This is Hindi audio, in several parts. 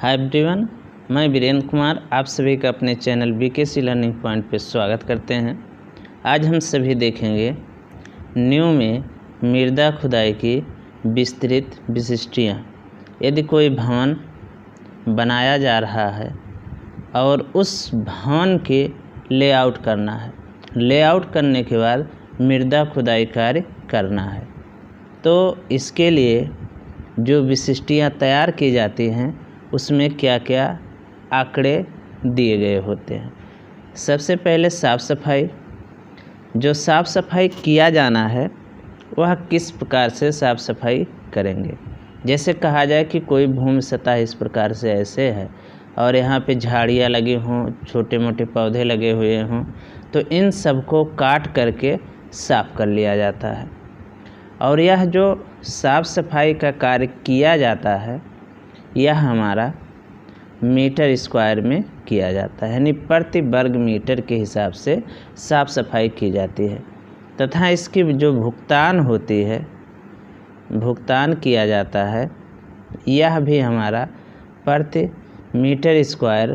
हाय एवरीवन, मैं वीरेंद्र कुमार आप सभी का अपने चैनल बीकेसी लर्निंग पॉइंट पर स्वागत करते हैं। आज हम सभी देखेंगे न्यू में मृदा खुदाई की विस्तृत विशिष्टियाँ। यदि कोई भवन बनाया जा रहा है और उस भवन के लेआउट करना है, लेआउट करने के बाद मृदा खुदाई कार्य करना है, तो इसके लिए जो विशिष्टियाँ तैयार की जाती हैं उसमें क्या क्या आंकड़े दिए गए होते हैं। सबसे पहले साफ़ सफाई। जो साफ़ सफाई किया जाना है वह किस प्रकार से साफ़ सफाई करेंगे। जैसे कहा जाए कि कोई भूमि सतह इस प्रकार से ऐसे है और यहाँ पे झाड़ियाँ लगी हों, छोटे मोटे पौधे लगे हुए हों, तो इन सब को काट करके साफ़ कर लिया जाता है। और यह जो साफ़ सफाई का कार्य किया जाता है यह हमारा मीटर स्क्वायर में किया जाता है, यानी प्रति वर्ग मीटर के हिसाब से साफ़ सफाई की जाती है। तथा इसकी जो भुगतान किया जाता है यह भी हमारा प्रति मीटर स्क्वायर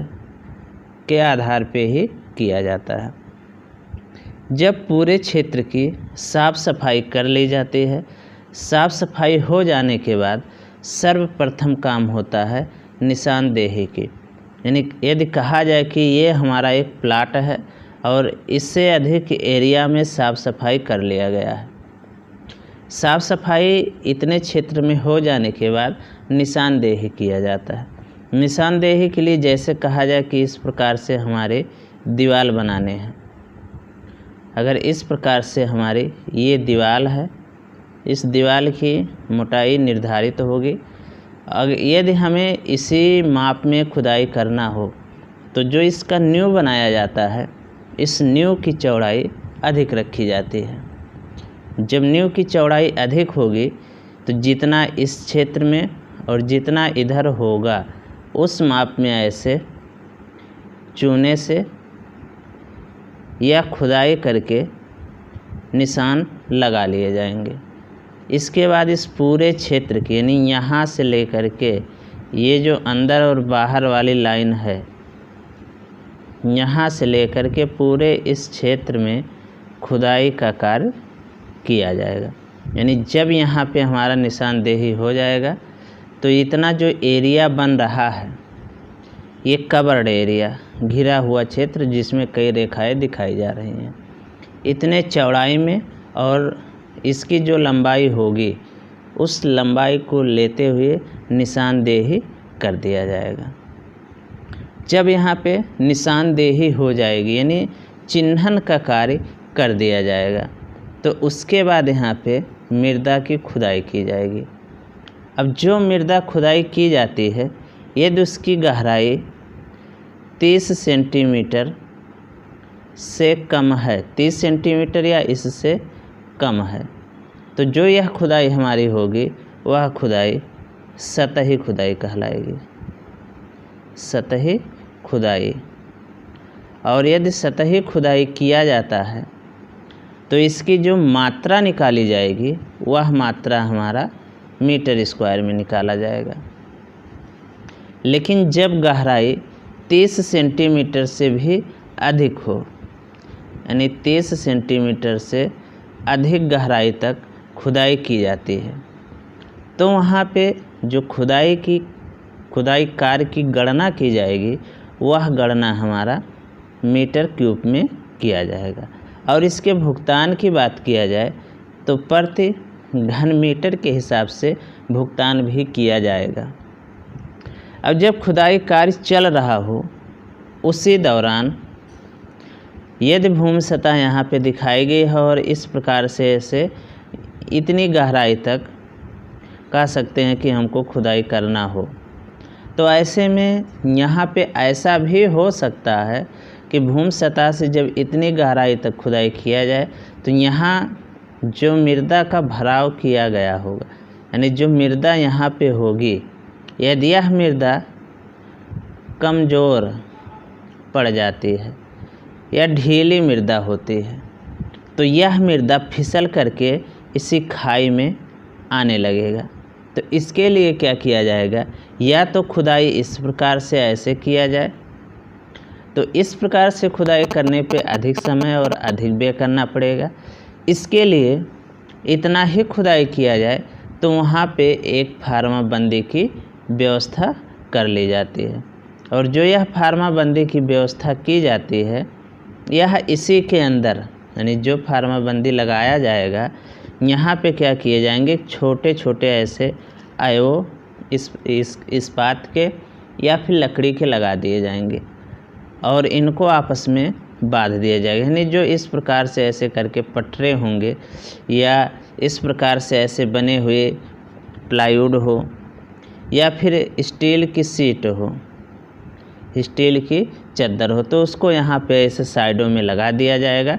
के आधार पे ही किया जाता है। जब पूरे क्षेत्र की साफ़ सफाई कर ली जाती है, साफ़ सफाई हो जाने के बाद सर्वप्रथम काम होता है निशानदेही की। यानी यदि कहा जाए कि ये हमारा एक प्लाट है और इससे अधिक एरिया में साफ़ सफाई कर लिया गया है, साफ़ सफाई इतने क्षेत्र में हो जाने के बाद निशानदेही किया जाता है। निशानदेही के लिए जैसे कहा जाए कि इस प्रकार से हमारे दीवार बनाने हैं, अगर इस प्रकार से हमारी ये दीवार है, इस दीवार की मोटाई निर्धारित होगी। अगर यदि हमें इसी माप में खुदाई करना हो तो जो इसका न्यू बनाया जाता है इस न्यू की चौड़ाई अधिक रखी जाती है। जब न्यू की चौड़ाई अधिक होगी तो जितना इस क्षेत्र में और जितना इधर होगा उस माप में ऐसे चूने से या खुदाई करके निशान लगा लिए जाएंगे। इसके बाद इस पूरे क्षेत्र की, यानी यहाँ से लेकर के ये जो अंदर और बाहर वाली लाइन है, यहाँ से लेकर के पूरे इस क्षेत्र में खुदाई का कार्य किया जाएगा। यानी जब यहाँ पे हमारा निशानदेही हो जाएगा तो इतना जो एरिया बन रहा है ये कवर्ड एरिया, घिरा हुआ क्षेत्र जिसमें कई रेखाएं दिखाई जा रही हैं, इतने चौड़ाई में और इसकी जो लंबाई होगी उस लंबाई को लेते हुए निशानदेही कर दिया जाएगा। जब यहाँ पे निशानदेही हो जाएगी यानी चिन्हन का कार्य कर दिया जाएगा तो उसके बाद यहाँ पे मृदा की खुदाई की जाएगी। अब जो मृदा खुदाई की जाती है यदि उसकी गहराई 30 सेंटीमीटर से कम है, 30 सेंटीमीटर या इससे कम है, तो जो यह खुदाई हमारी होगी वह खुदाई सतही खुदाई कहलाएगी, सतही खुदाई। और यदि सतही खुदाई किया जाता है तो इसकी जो मात्रा निकाली जाएगी वह मात्रा हमारा मीटर स्क्वायर में निकाला जाएगा। लेकिन जब गहराई 30 सेंटीमीटर से भी अधिक हो, यानी 30 सेंटीमीटर से अधिक गहराई तक खुदाई की जाती है, तो वहाँ पे जो खुदाई कार्य की गणना की जाएगी वह गणना हमारा मीटर क्यूब में किया जाएगा। और इसके भुगतान की बात किया जाए तो प्रति घन मीटर के हिसाब से भुगतान भी किया जाएगा। अब जब खुदाई कार्य चल रहा हो उसी दौरान यदि भूमि सतह यहाँ पे दिखाई गई है और इस प्रकार से ऐसे इतनी गहराई तक कह सकते हैं कि हमको खुदाई करना हो, तो ऐसे में यहाँ पे ऐसा भी हो सकता है कि भूमि सतह से जब इतनी गहराई तक खुदाई किया जाए तो यहाँ जो मृदा का भराव किया गया होगा, यानी जो मृदा यहाँ पे होगी, यदि यह मृदा कमज़ोर पड़ जाती है या ढीली मृदा होती है तो यह मृदा फिसल करके इसी खाई में आने लगेगा। तो इसके लिए क्या किया जाएगा, या तो खुदाई इस प्रकार से ऐसे किया जाए, तो इस प्रकार से खुदाई करने पे अधिक समय और अधिक व्यय करना पड़ेगा। इसके लिए इतना ही खुदाई किया जाए तो वहाँ पे एक फार्माबंदी की व्यवस्था कर ली जाती है, और जो यह फार्माबंदी की व्यवस्था की जाती है यह इसी के अंदर, यानी जो फार्माबंदी लगाया जाएगा यहाँ पे क्या किए जाएंगे, छोटे छोटे ऐसे अवयव इस्पात के या फिर लकड़ी के लगा दिए जाएंगे और इनको आपस में बांध दिया जाएगा। यानी जो इस प्रकार से ऐसे करके पटरे होंगे या इस प्रकार से ऐसे बने हुए प्लाईवुड हो या फिर स्टील की सीट हो, स्टील की चद्दर हो, तो उसको यहाँ पे ऐसे साइडों में लगा दिया जाएगा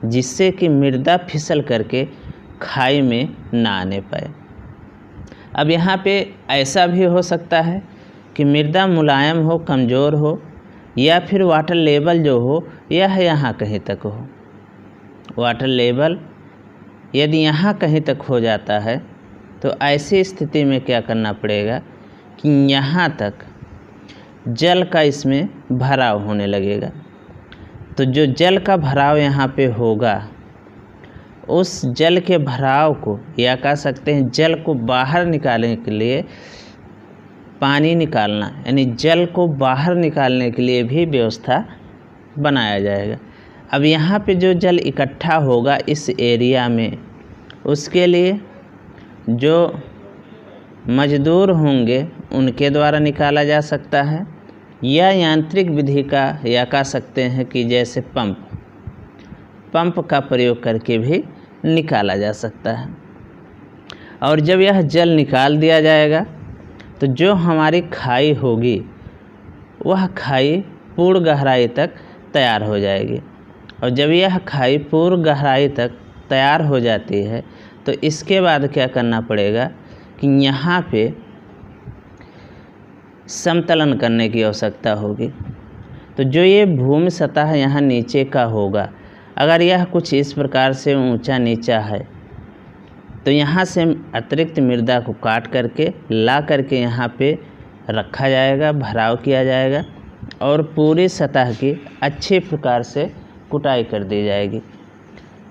जिससे कि मृदा फिसल करके खाई में ना आने पाए। अब यहाँ पे ऐसा भी हो सकता है कि मृदा मुलायम हो, कमज़ोर हो, या फिर वाटर लेवल जो हो यह यहाँ कहीं तक हो। वाटर लेवल यदि यहाँ कहीं तक हो जाता है तो ऐसी स्थिति में क्या करना पड़ेगा कि यहाँ तक जल का इसमें भराव होने लगेगा। तो जो जल का भराव यहाँ पे होगा उस जल के भराव को, या कह सकते हैं जल को बाहर निकालने के लिए पानी निकालना, यानी जल को बाहर निकालने के लिए भी व्यवस्था बनाया जाएगा। अब यहाँ पे जो जल इकट्ठा होगा इस एरिया में, उसके लिए जो मजदूर होंगे उनके द्वारा निकाला जा सकता है, या यांत्रिक विधि का, या कह सकते हैं कि जैसे पंप का प्रयोग करके भी निकाला जा सकता है। और जब यह जल निकाल दिया जाएगा तो जो हमारी खाई होगी वह खाई पूर्ण गहराई तक तैयार हो जाएगी, और जब यह खाई पूर्ण गहराई तक तैयार हो जाती है तो इसके बाद क्या करना पड़ेगा कि यहाँ पे समतलन करने की आवश्यकता होगी। तो जो ये भूमि सतह यहाँ नीचे का होगा, अगर यह कुछ इस प्रकार से ऊंचा नीचा है तो यहाँ से अतिरिक्त मृदा को काट करके ला करके यहाँ पे रखा जाएगा, भराव किया जाएगा और पूरी सतह की अच्छे प्रकार से कुटाई कर दी जाएगी।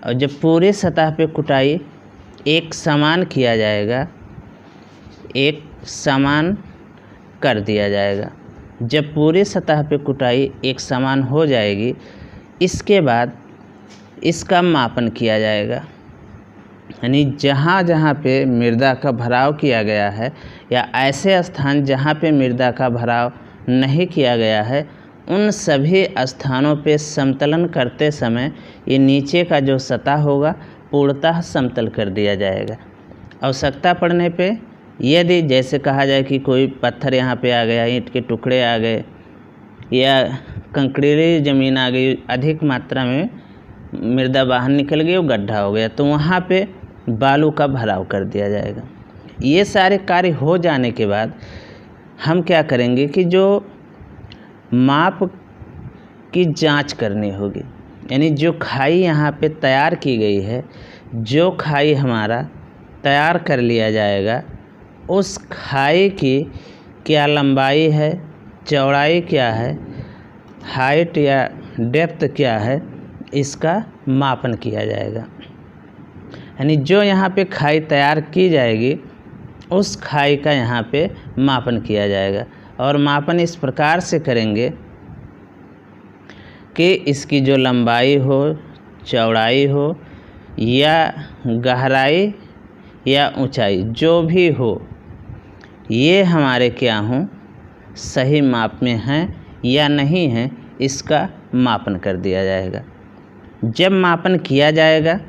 और जब पूरी सतह पे कुटाई एक समान किया जाएगा, एक समान कर दिया जाएगा। जब पूरी सतह पे कुटाई एक समान हो जाएगी, इसके बाद इसका मापन किया जाएगा, यानी जहाँ जहाँ पे मृदा का भराव किया गया है या ऐसे स्थान जहाँ पे मृदा का भराव नहीं किया गया है उन सभी स्थानों पे समतलन करते समय ये नीचे का जो सतह होगा पूर्णतः समतल कर दिया जाएगा। आवश्यकता पड़ने पे यदि जैसे कहा जाए कि कोई पत्थर यहाँ पे आ गया, ईंट के टुकड़े आ गए या कंकरीली ज़मीन आ गई, अधिक मात्रा में मृदा बाहर निकल गई, वो गड्ढा हो गया, तो वहाँ पे बालू का भराव कर दिया जाएगा। ये सारे कार्य हो जाने के बाद हम क्या करेंगे कि जो माप की जांच करनी होगी, यानी जो खाई यहाँ पे तैयार की गई है, जो खाई हमारा तैयार कर लिया जाएगा, उस खाई की क्या लंबाई है, चौड़ाई क्या है, हाइट या डेप्थ क्या है, इसका मापन किया जाएगा। यानी जो यहाँ पे खाई तैयार की जाएगी उस खाई का यहाँ पे मापन किया जाएगा, और मापन इस प्रकार से करेंगे कि इसकी जो लंबाई हो, चौड़ाई हो या गहराई या ऊंचाई जो भी हो, ये हमारे क्या हों, सही माप में हैं या नहीं हैं, इसका मापन कर दिया जाएगा। जब मापन किया जाएगा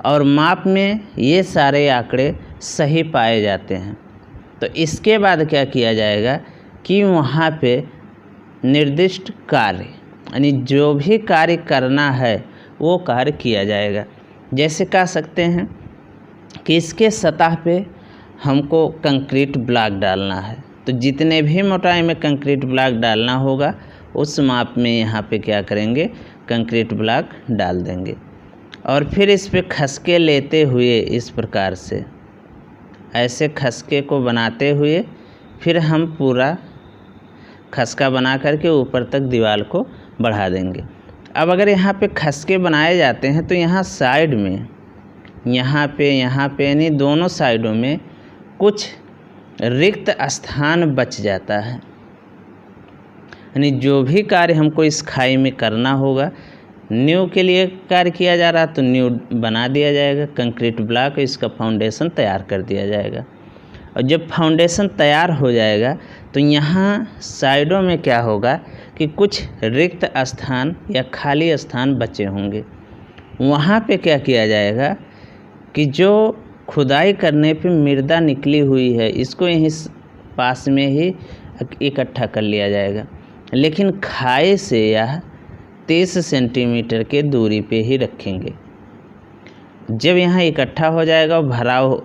और माप में ये सारे आंकड़े सही पाए जाते हैं तो इसके बाद क्या किया जाएगा कि वहाँ पे निर्दिष्ट कार्य, यानी जो भी कार्य करना है वो कार्य किया जाएगा। जैसे कह सकते हैं कि इसके सतह पे हमको कंक्रीट ब्लॉक डालना है, तो जितने भी मोटाई में कंक्रीट ब्लॉक डालना होगा उस माप में यहाँ पे क्या करेंगे, कंक्रीट ब्लॉक डाल देंगे और फिर इस पे खसके लेते हुए इस प्रकार से ऐसे खसके को बनाते हुए फिर हम पूरा खसका बना करके ऊपर तक दीवार को बढ़ा देंगे। अब अगर यहाँ पे खसके बनाए जाते हैं तो यहाँ साइड में, यहाँ पे यानी दोनों साइडों में कुछ रिक्त स्थान बच जाता है। यानी जो भी कार्य हमको इस खाई में करना होगा, नींव के लिए कार्य किया जा रहा तो नींव बना दिया जाएगा, कंक्रीट ब्लॉक इसका फाउंडेशन तैयार कर दिया जाएगा। और जब फाउंडेशन तैयार हो जाएगा तो यहाँ साइडों में क्या होगा कि कुछ रिक्त स्थान या खाली स्थान बचे होंगे। वहाँ पे क्या किया जाएगा कि जो खुदाई करने पे मृदा निकली हुई है इसको यहीं पास में ही इकट्ठा कर लिया जाएगा, लेकिन खाई से यह 30 सेंटीमीटर के दूरी पे ही रखेंगे। जब यहाँ इकट्ठा हो जाएगा और भराव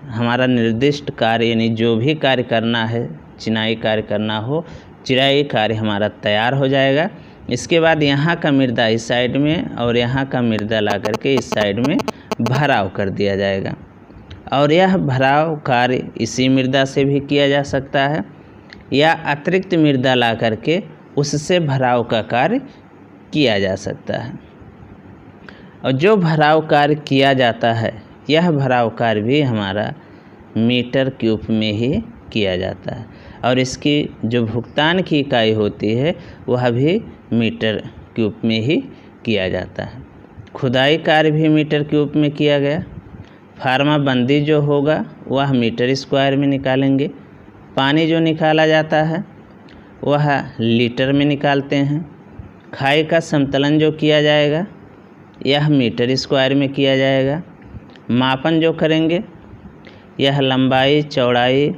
हमारा निर्दिष्ट कार्य यानी जो भी कार्य करना है, चिनाई कार्य करना हो, चिराई कार्य हमारा तैयार हो जाएगा। इसके बाद यहाँ का मृदा इस साइड में और यहाँ का मृदा ला करके इस साइड में भराव कर दिया जाएगा। और यह भराव कार्य इसी मृदा से भी किया जा सकता है या अतिरिक्त मृदा ला करके उससे भराव का कार्य किया जा सकता है। और जो भराव कार्य किया जाता है यह भराव कार्य भी हमारा मीटर क्यूब में ही किया जाता है और इसकी जो भुगतान की इकाई होती है वह भी मीटर क्यूब में ही किया जाता है। खुदाई कार्य भी मीटर क्यूब में किया गया। फार्मा बंदी जो होगा वह मीटर स्क्वायर में निकालेंगे। पानी जो निकाला जाता है वह लीटर में निकालते हैं। खाई का समतलन जो किया जाएगा यह मीटर स्क्वायर में किया जाएगा। मापन जो करेंगे यह लंबाई, चौड़ाई,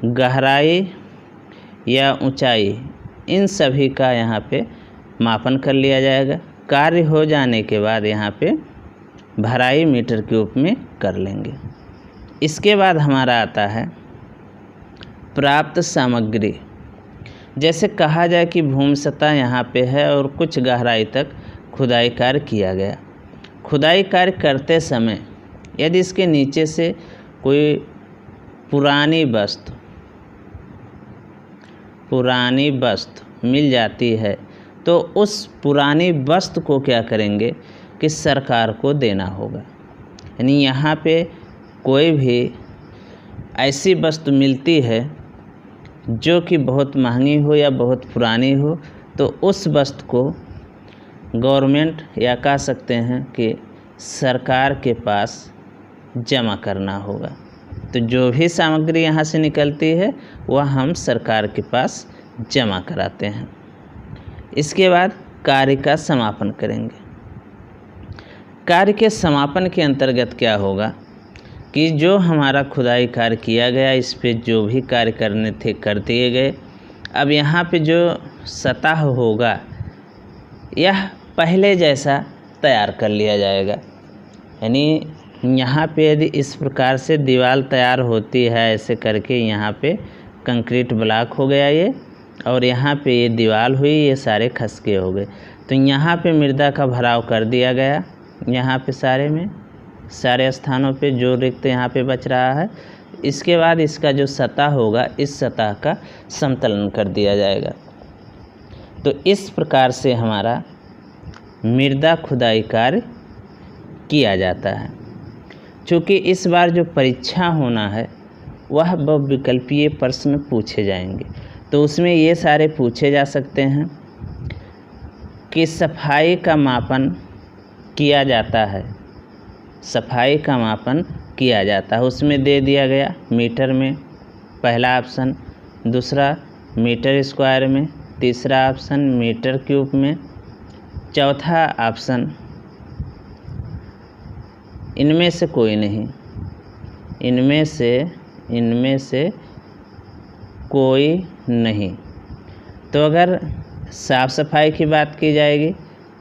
गहराई या ऊंचाई इन सभी का यहाँ पे मापन कर लिया जाएगा। कार्य हो जाने के बाद यहाँ पे भराई मीटर क्यूब में कर लेंगे। इसके बाद हमारा आता है प्राप्त सामग्री। जैसे कहा जाए कि भूमि सतह यहाँ पे है और कुछ गहराई तक खुदाई कार्य किया गया। खुदाई कार्य करते समय यदि इसके नीचे से कोई पुरानी वस्तु मिल जाती है तो उस पुरानी वस्तु को क्या करेंगे कि सरकार को देना होगा। यानी यहाँ पे कोई भी ऐसी वस्तु मिलती है जो कि बहुत महंगी हो या बहुत पुरानी हो तो उस वस्तु को गवर्नमेंट या कह सकते हैं कि सरकार के पास जमा करना होगा। तो जो भी सामग्री यहाँ से निकलती है वह हम सरकार के पास जमा कराते हैं। इसके बाद कार्य का समापन करेंगे। कार्य के समापन के अंतर्गत क्या होगा कि जो हमारा खुदाई कार्य किया गया इस पे जो भी कार्य करने थे कर दिए गए। अब यहाँ पे जो सतह होगा यह पहले जैसा तैयार कर लिया जाएगा। यानी यहाँ पे यदि इस प्रकार से दीवार तैयार होती है ऐसे करके, यहाँ पे कंक्रीट ब्लॉक हो गया ये, और यहाँ पे ये दीवार हुई, ये सारे खसके हो गए। तो यहाँ पे मृदा का भराव कर दिया गया। यहाँ पे सारे स्थानों पे जो रिक्त यहाँ पे बच रहा है। इसके बाद इसका जो सतह होगा इस सतह का समतलन कर दिया जाएगा। तो इस प्रकार से हमारा मृदा खुदाई कार्य किया जाता है। चूँकि इस बार जो परीक्षा होना है वह बहुविकल्पीय प्रश्न पूछे जाएंगे, तो उसमें ये सारे पूछे जा सकते हैं कि सफाई का मापन किया जाता है। सफाई का मापन किया जाता है, उसमें दे दिया गया मीटर में पहला ऑप्शन, दूसरा मीटर स्क्वायर में, तीसरा ऑप्शन मीटर क्यूब में, चौथा ऑप्शन इनमें से कोई नहीं, इनमें से कोई नहीं। तो अगर साफ़ सफाई की बात की जाएगी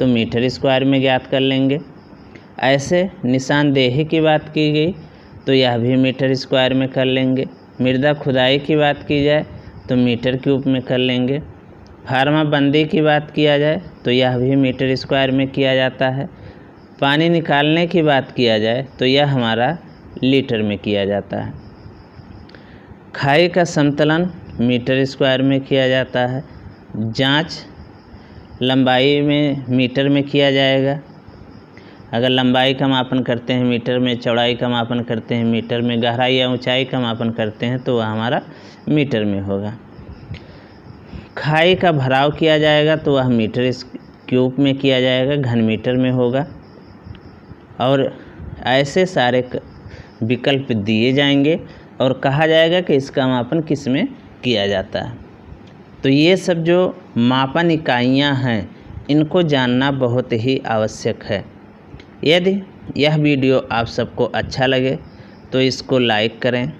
तो मीटर स्क्वायर में ज्ञात कर लेंगे। ऐसे निशानदेही की बात की गई तो यह भी मीटर स्क्वायर में कर लेंगे। मृदा खुदाई की बात की जाए तो मीटर क्यूब में कर लेंगे। फार्मा बंदी की बात किया जाए तो यह भी मीटर स्क्वायर में किया जाता है। पानी निकालने की बात किया जाए तो यह हमारा लीटर में किया जाता है। खाई का समतलन मीटर स्क्वायर में किया जाता है। जांच लंबाई में मीटर में किया जाएगा। अगर लंबाई का मापन करते हैं मीटर में, चौड़ाई का मापन करते हैं मीटर में, गहराई या ऊंचाई का मापन करते हैं तो वह हमारा मीटर में होगा। खाई का भराव किया जाएगा तो वह मीटर क्यूब में किया जाएगा, घन मीटर में होगा। और ऐसे सारे विकल्प दिए जाएंगे और कहा जाएगा कि इसका मापन किस में किया जाता है। तो ये सब जो मापन इकाइयाँ हैं इनको जानना बहुत ही आवश्यक है। यदि यह वीडियो आप सबको अच्छा लगे तो इसको लाइक करें,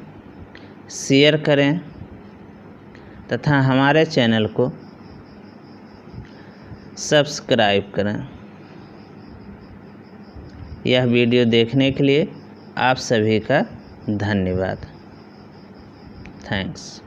शेयर करें तथा हमारे चैनल को सब्सक्राइब करें। यह वीडियो देखने के लिए आप सभी का धन्यवाद। थैंक्स।